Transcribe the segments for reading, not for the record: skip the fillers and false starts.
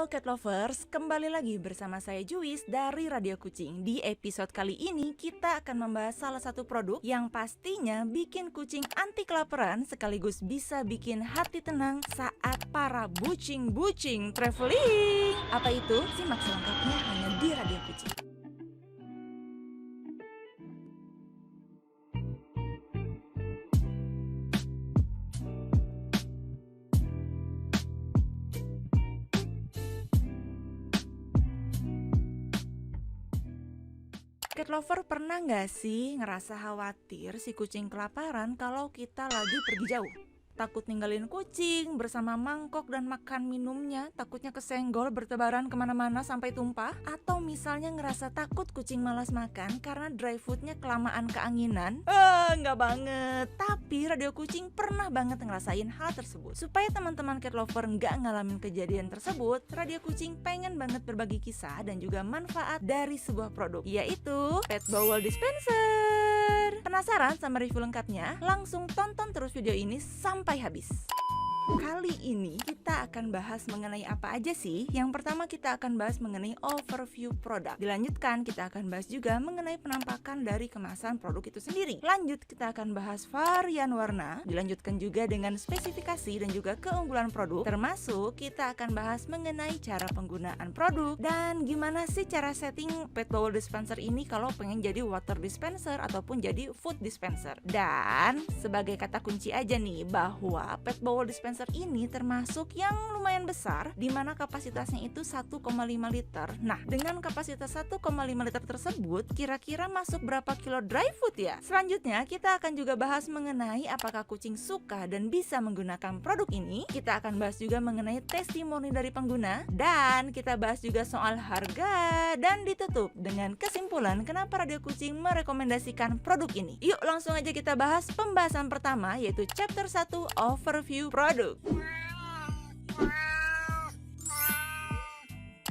Halo Cat Lovers, kembali lagi bersama saya Juwis dari Radio Kucing. Di episode kali ini kita akan membahas salah satu produk yang pastinya bikin kucing anti kelaparan sekaligus bisa bikin hati tenang saat para bucing-bucing traveling. Apa itu? Simak selengkapnya hanya di Radio Kucing. Cat lover pernah nggak sih ngerasa khawatir si kucing kelaparan kalau kita lagi pergi jauh? Takut ninggalin kucing bersama mangkok dan makan minumnya, takutnya kesenggol bertebaran kemana-mana sampai tumpah? Atau misalnya ngerasa takut kucing malas makan karena dry foodnya kelamaan keanginan? Nggak banget. Tapi Radio Kucing pernah banget ngerasain hal tersebut. Supaya teman-teman cat lover nggak ngalamin kejadian tersebut, Radio Kucing pengen banget berbagi kisah dan juga manfaat dari sebuah produk, yaitu Pet Bowl Dispenser. Penasaran sama review lengkapnya? Langsung tonton terus video ini sampai habis. Kali ini kita akan bahas mengenai apa aja sih? Yang pertama kita akan bahas mengenai overview produk. Dilanjutkan kita akan bahas juga mengenai penampakan dari kemasan produk itu sendiri. Lanjut kita akan bahas varian warna. Dilanjutkan juga dengan spesifikasi dan juga keunggulan produk. Termasuk kita akan bahas mengenai cara penggunaan produk dan gimana sih cara setting Pet Bowl Dispenser ini kalau pengen jadi water dispenser ataupun jadi food dispenser. Dan sebagai kata kunci aja nih bahwa Pet Bowl Dispenser ini termasuk yang lumayan besar, di mana kapasitasnya itu 1,5 liter. Nah, dengan kapasitas 1,5 liter tersebut, kira-kira masuk berapa kilo dry food ya? Selanjutnya, kita akan juga bahas mengenai apakah kucing suka dan bisa menggunakan produk ini. Kita akan bahas juga mengenai testimoni dari pengguna, dan kita bahas juga soal harga, dan ditutup dengan kesimpulan kenapa Radio Kucing merekomendasikan produk ini. Yuk langsung aja kita bahas pembahasan pertama, yaitu chapter 1 overview produk.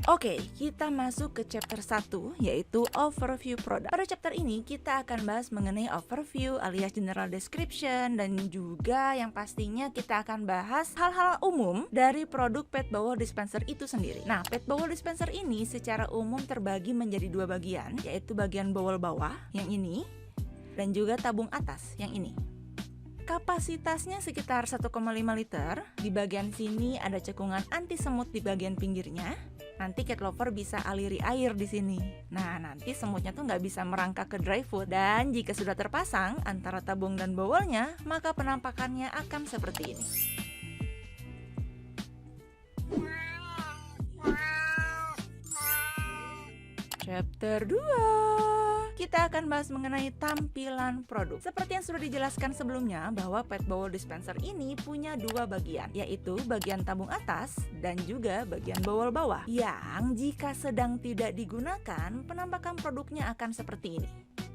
Oke, kita masuk ke chapter 1 yaitu overview produk. Pada chapter ini kita akan bahas mengenai overview alias general description dan juga yang pastinya kita akan bahas hal-hal umum dari produk Pet Bowl Dispenser itu sendiri. Nah, Pet Bowl Dispenser ini secara umum terbagi menjadi dua bagian, yaitu bagian bowl bawah yang ini dan juga tabung atas yang ini. Kapasitasnya sekitar 1,5 liter. Di bagian sini ada cekungan anti semut di bagian pinggirnya. Nanti cat lover bisa aliri air di sini. Nah, nanti semutnya tuh nggak bisa merangkak ke dry food. Dan jika sudah terpasang antara tabung dan bowlnya, maka penampakannya akan seperti ini. Chapter 2, kita akan bahas mengenai tampilan produk. Seperti yang sudah dijelaskan sebelumnya bahwa Pet Bowl Dispenser ini punya dua bagian, yaitu bagian tabung atas dan juga bagian bowl bawah, yang jika sedang tidak digunakan, penampakan produknya akan seperti ini.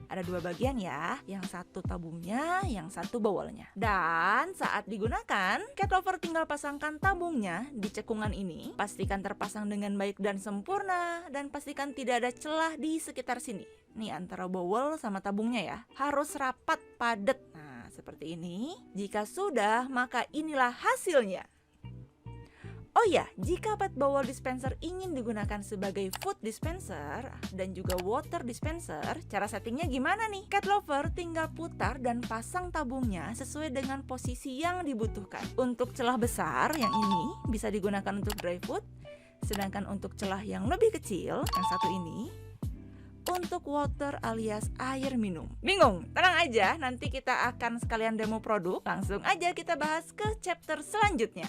Ada dua bagian ya, yang satu tabungnya, yang satu bowlnya. Dan saat digunakan, cat lover tinggal pasangkan tabungnya di cekungan ini. Pastikan terpasang dengan baik dan sempurna, dan pastikan tidak ada celah di sekitar sini. Nih antara bowl sama tabungnya ya, harus rapat padat. Nah seperti ini. Jika sudah, maka inilah hasilnya. Oh ya, jika Pet Bowl Dispenser ingin digunakan sebagai food dispenser dan juga water dispenser, cara settingnya gimana nih? Cat lover tinggal putar dan pasang tabungnya sesuai dengan posisi yang dibutuhkan. Untuk celah besar yang ini bisa digunakan untuk dry food, sedangkan untuk celah yang lebih kecil, yang satu ini, untuk water alias air minum. Bingung? Tenang aja, nanti kita akan sekalian demo produk. Langsung aja kita bahas ke chapter selanjutnya.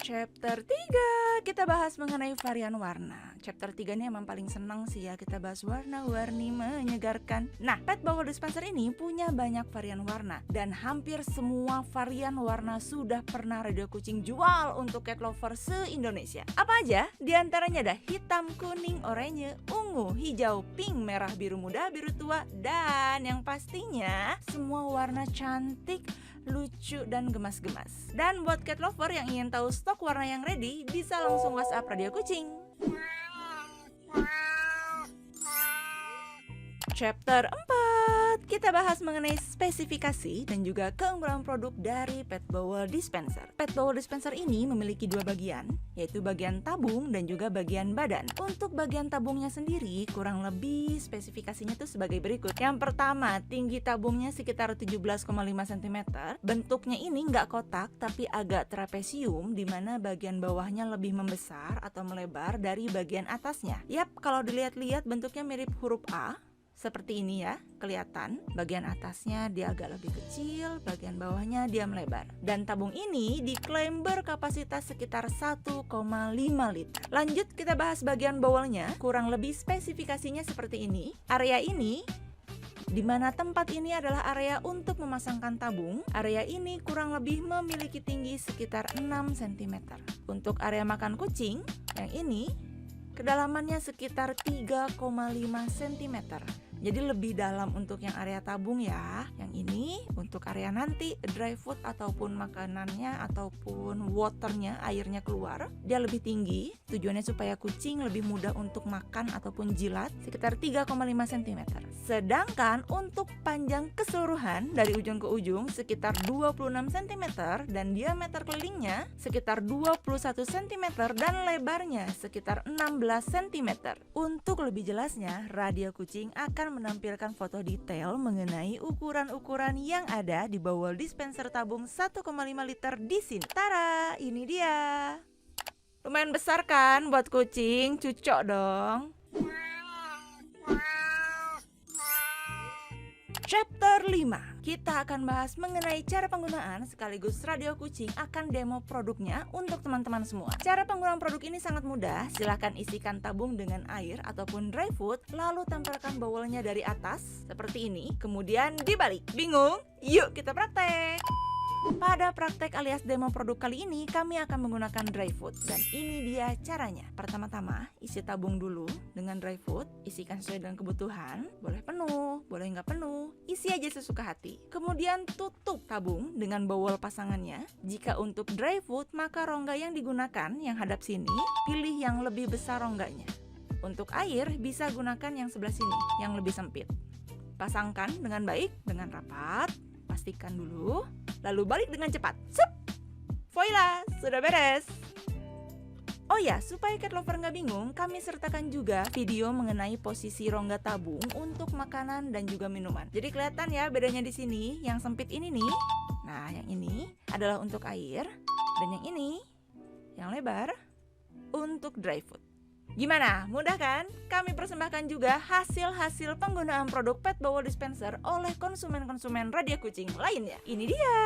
Chapter 3, kita bahas mengenai varian warna. Chapter 3 ini emang paling seneng sih ya, kita bahas warna-warni menyegarkan. Nah, Pet Bowl Dispenser ini punya banyak varian warna, dan hampir semua varian warna sudah pernah Radio Kucing jual untuk cat lover se-Indonesia. Apa aja? Di antaranya ada hitam, kuning, oranye, ungu, hijau, pink, merah, biru muda, biru tua, dan yang pastinya semua warna cantik, lucu dan gemas-gemas. Dan buat cat lover yang ingin tahu stok warna yang ready, bisa langsung WhatsApp Radio Kucing. Chapter 4, Lanjut, kita bahas mengenai spesifikasi dan juga keunggulan produk dari Pet Bowl Dispenser. Pet Bowl Dispenser ini memiliki dua bagian, yaitu bagian tabung dan juga bagian badan. Untuk bagian tabungnya sendiri, kurang lebih spesifikasinya tuh sebagai berikut. Yang pertama, tinggi tabungnya sekitar 17,5 cm. Bentuknya ini nggak kotak, tapi agak trapesium, di mana bagian bawahnya lebih membesar atau melebar dari bagian atasnya. Yap, kalau dilihat-lihat bentuknya mirip huruf A. Seperti ini ya, kelihatan bagian atasnya dia agak lebih kecil, bagian bawahnya dia melebar. Dan tabung ini diklaim berkapasitas sekitar 1,5 liter. Lanjut, kita bahas bagian bowlnya. Kurang lebih spesifikasinya seperti ini. Area ini, di mana tempat ini adalah area untuk memasangkan tabung. Area ini kurang lebih memiliki tinggi sekitar 6 cm. Untuk area makan kucing, yang ini kedalamannya sekitar 3,5 cm. Jadi lebih dalam untuk yang area tabung ya. Yang ini untuk area nanti dry food ataupun makanannya ataupun waternya, airnya keluar, dia lebih tinggi. Tujuannya supaya kucing lebih mudah untuk makan ataupun jilat, sekitar 3,5 cm. Sedangkan untuk panjang keseluruhan dari ujung ke ujung sekitar 26 cm dan diameter kelilingnya sekitar 21 cm dan lebarnya sekitar 16 cm. Untuk lebih jelasnya, Radio Kucing akan menampilkan foto detail mengenai ukuran-ukuran yang ada di bowl dispenser tabung 1,5 liter di sini. Tara, ini dia. Lumayan besar kan buat kucing, cucok dong. Chapter 5, kita akan bahas mengenai cara penggunaan sekaligus Radio Kucing akan demo produknya untuk teman-teman semua. Cara penggunaan produk ini sangat mudah. Silahkan isikan tabung dengan air ataupun dry food, lalu tempelkan bowlnya dari atas seperti ini, kemudian dibalik. Bingung? Yuk kita praktek! Pada praktek alias demo produk kali ini, kami akan menggunakan dry food. Dan ini dia caranya. Pertama-tama, isi tabung dulu dengan dry food. Isikan sesuai dengan kebutuhan. Boleh penuh, boleh nggak penuh. Isi aja sesuka hati. Kemudian tutup tabung dengan bowl pasangannya. Jika untuk dry food, maka rongga yang digunakan yang hadap sini, pilih yang lebih besar rongganya. Untuk air, bisa gunakan yang sebelah sini, yang lebih sempit. Pasangkan dengan baik, dengan rapat. Pastikan dulu, lalu balik dengan cepat. Sup! Voila, sudah beres. Oh ya, supaya cat lover nggak bingung, kami sertakan juga video mengenai posisi rongga tabung untuk makanan dan juga minuman. Jadi kelihatan ya bedanya di sini. Yang sempit ini nih, nah yang ini adalah untuk air, dan yang ini, yang lebar, untuk dry food. Gimana? Mudah kan? Kami persembahkan juga hasil-hasil penggunaan produk Pet Bowl Dispenser oleh konsumen-konsumen Radio Kucing lainnya. Ini dia.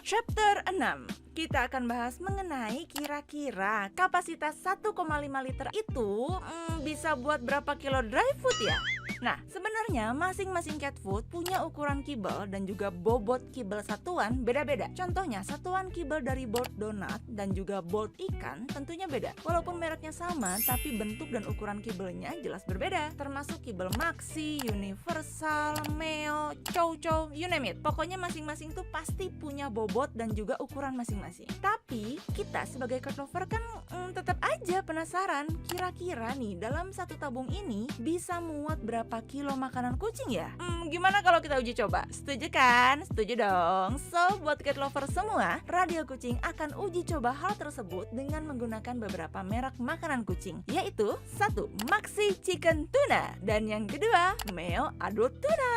Chapter 6, kita akan bahas mengenai kira-kira kapasitas 1,5 liter itu bisa buat berapa kilo dry food ya? Nah, sebenarnya masing-masing cat food punya ukuran kibel dan juga bobot kibel satuan beda-beda. Contohnya, satuan kibel dari bolt donat dan juga bolt ikan tentunya beda. Walaupun mereknya sama, tapi bentuk dan ukuran kibelnya jelas berbeda. Termasuk kibel maxi, universal, meo, chow, you name it. Pokoknya masing-masing tuh pasti punya bobot dan juga ukuran masing-masing. Tapi, kita sebagai cat lover kan tetap aja penasaran, kira-kira nih dalam satu tabung ini bisa muat berapa kilo makanan kucing ya? Gimana kalau kita uji coba? Setuju kan? Setuju dong. So, buat cat lover semua, Radio Kucing akan uji coba hal tersebut dengan menggunakan beberapa merek makanan kucing, yaitu 1. Maxi Chicken Tuna, dan yang kedua, Meo Adult Tuna.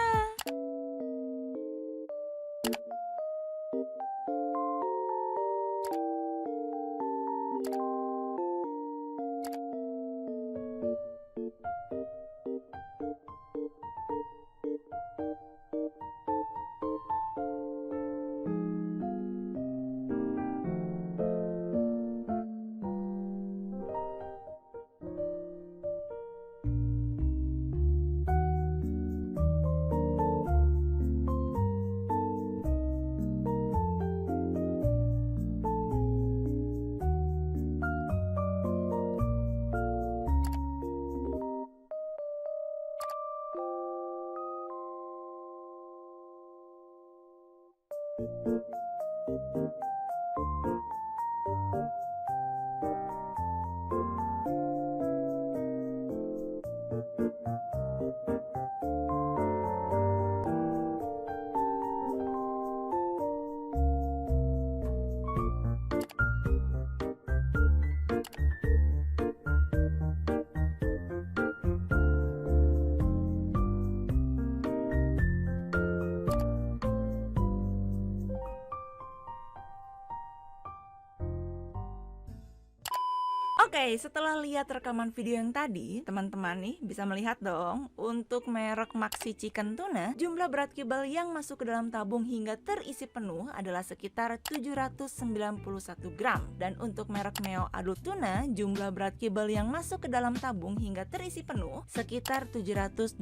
Oke, setelah lihat rekaman video yang tadi, teman-teman nih bisa melihat dong, untuk merek Maxi Chicken Tuna, jumlah berat kibal yang masuk ke dalam tabung hingga terisi penuh adalah sekitar 791 gram. Dan untuk merek Neo Adult Tuna, jumlah berat kibal yang masuk ke dalam tabung hingga terisi penuh sekitar 724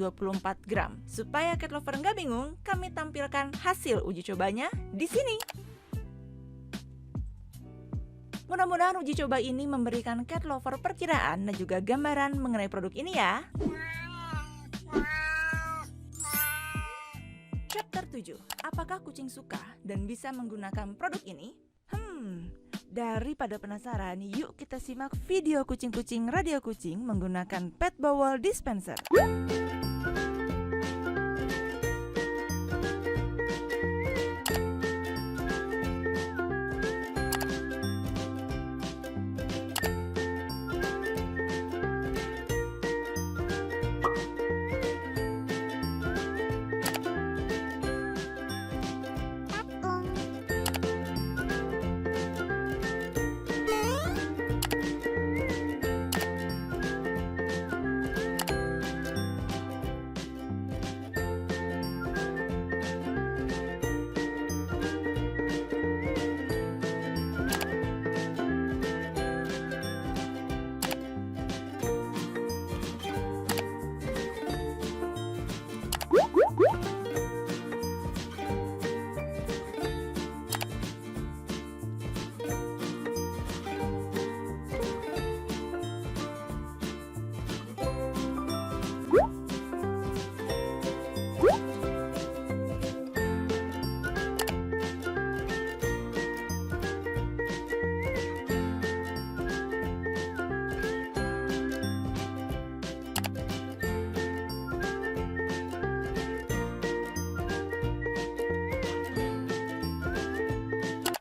gram. Supaya cat lover nggak bingung, kami tampilkan hasil uji cobanya di sini. Mudah-mudahan uji coba ini memberikan cat lover perkiraan dan juga gambaran mengenai produk ini ya. Chapter 7. Apakah kucing suka dan bisa menggunakan produk ini? Daripada penasaran, yuk kita simak video kucing-kucing radio kucing menggunakan pet bowel dispenser.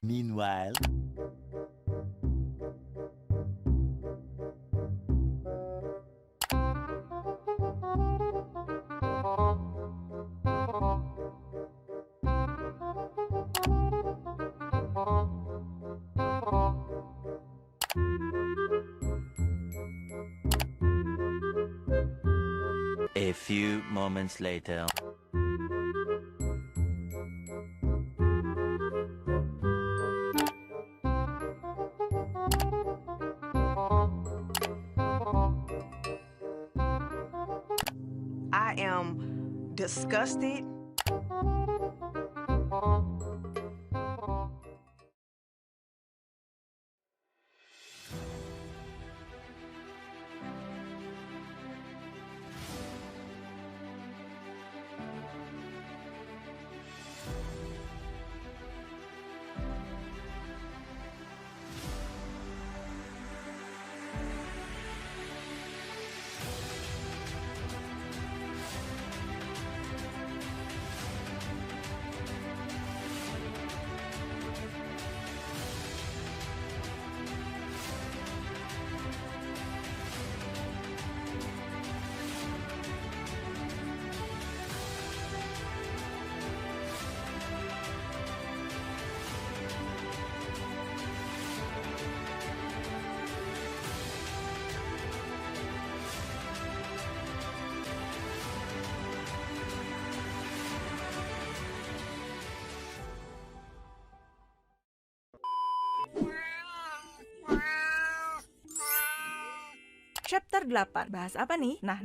Meanwhile, a few moments later. I am disgusted. Chapter 8, bahas apa nih? Nah,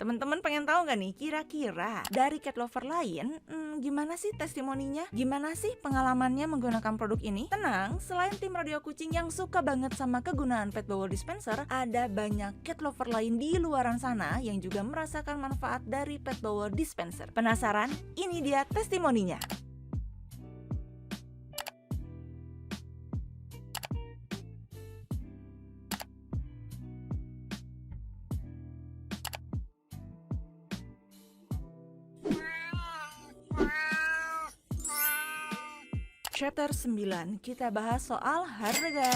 teman-teman pengen tahu nggak nih, kira-kira dari cat lover lain, gimana sih testimoninya? Gimana sih pengalamannya menggunakan produk ini? Tenang, selain tim radio kucing yang suka banget sama kegunaan pet bowel dispenser, ada banyak cat lover lain di luaran sana yang juga merasakan manfaat dari pet bowel dispenser. Penasaran? Ini dia testimoninya. Chapter 9, kita bahas soal harga.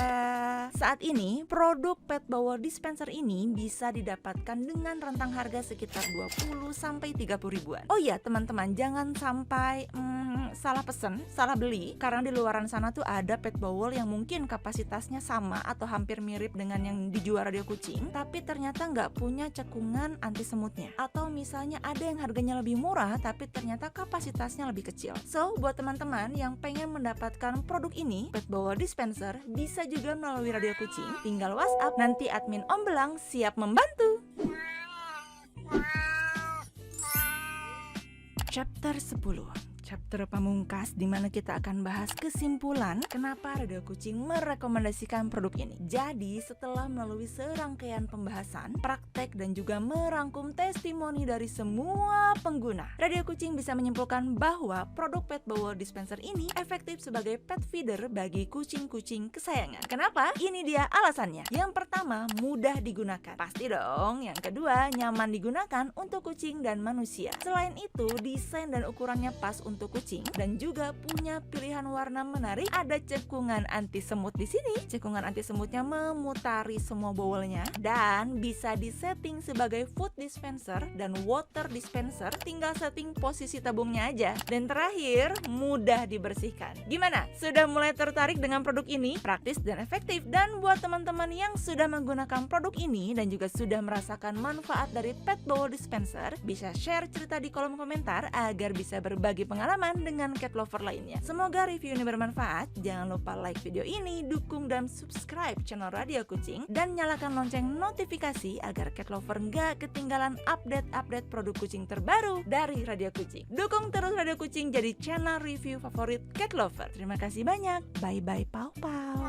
Saat ini, produk pet bowel dispenser ini bisa didapatkan dengan rentang harga sekitar 20 sampai 30 ribuan. Oh iya, teman-teman, jangan sampai salah pesen, salah beli, karena di luaran sana tuh ada pet bowl yang mungkin kapasitasnya sama atau hampir mirip dengan yang dijual radio kucing, tapi ternyata nggak punya cekungan anti semutnya. Atau misalnya ada yang harganya lebih murah, tapi ternyata kapasitasnya lebih kecil. So, buat teman-teman yang pengen mendapatkan produk ini, pet bowl dispenser, bisa juga melalui radio kucing. Tinggal WhatsApp, nanti admin Om Belang siap membantu. Chapter 10, chapter pamungkas, di mana kita akan bahas kesimpulan kenapa Radio Kucing merekomendasikan produk ini. Jadi setelah melalui serangkaian pembahasan, praktek dan juga merangkum testimoni dari semua pengguna, Radio Kucing bisa menyimpulkan bahwa produk pet bowel dispenser ini efektif sebagai pet feeder bagi kucing-kucing kesayangan. Kenapa? Ini dia alasannya. Yang pertama, mudah digunakan. Pasti dong. Yang kedua, nyaman digunakan untuk kucing dan manusia. Selain itu, desain dan ukurannya pas untuk kucing dan juga punya pilihan warna menarik. Ada cekungan anti semut di sini. Cekungan anti semutnya memutari semua bowlnya dan bisa disetting sebagai food dispenser dan water dispenser. Tinggal setting posisi tabungnya aja. Dan terakhir, mudah dibersihkan. Gimana? Sudah mulai tertarik dengan produk ini? Praktis dan efektif. Dan buat teman-teman yang sudah menggunakan produk ini dan juga sudah merasakan manfaat dari pet bowl dispenser, bisa share cerita di kolom komentar agar bisa berbagi pengalaman dengan cat lover lainnya. Semoga review ini bermanfaat. Jangan lupa like video ini, dukung dan subscribe channel Radio Kucing, dan nyalakan lonceng notifikasi agar cat lover nggak ketinggalan update-update produk kucing terbaru dari Radio Kucing. Dukung terus Radio Kucing jadi channel review favorit cat lover. Terima kasih banyak. Bye-bye, pau-pau.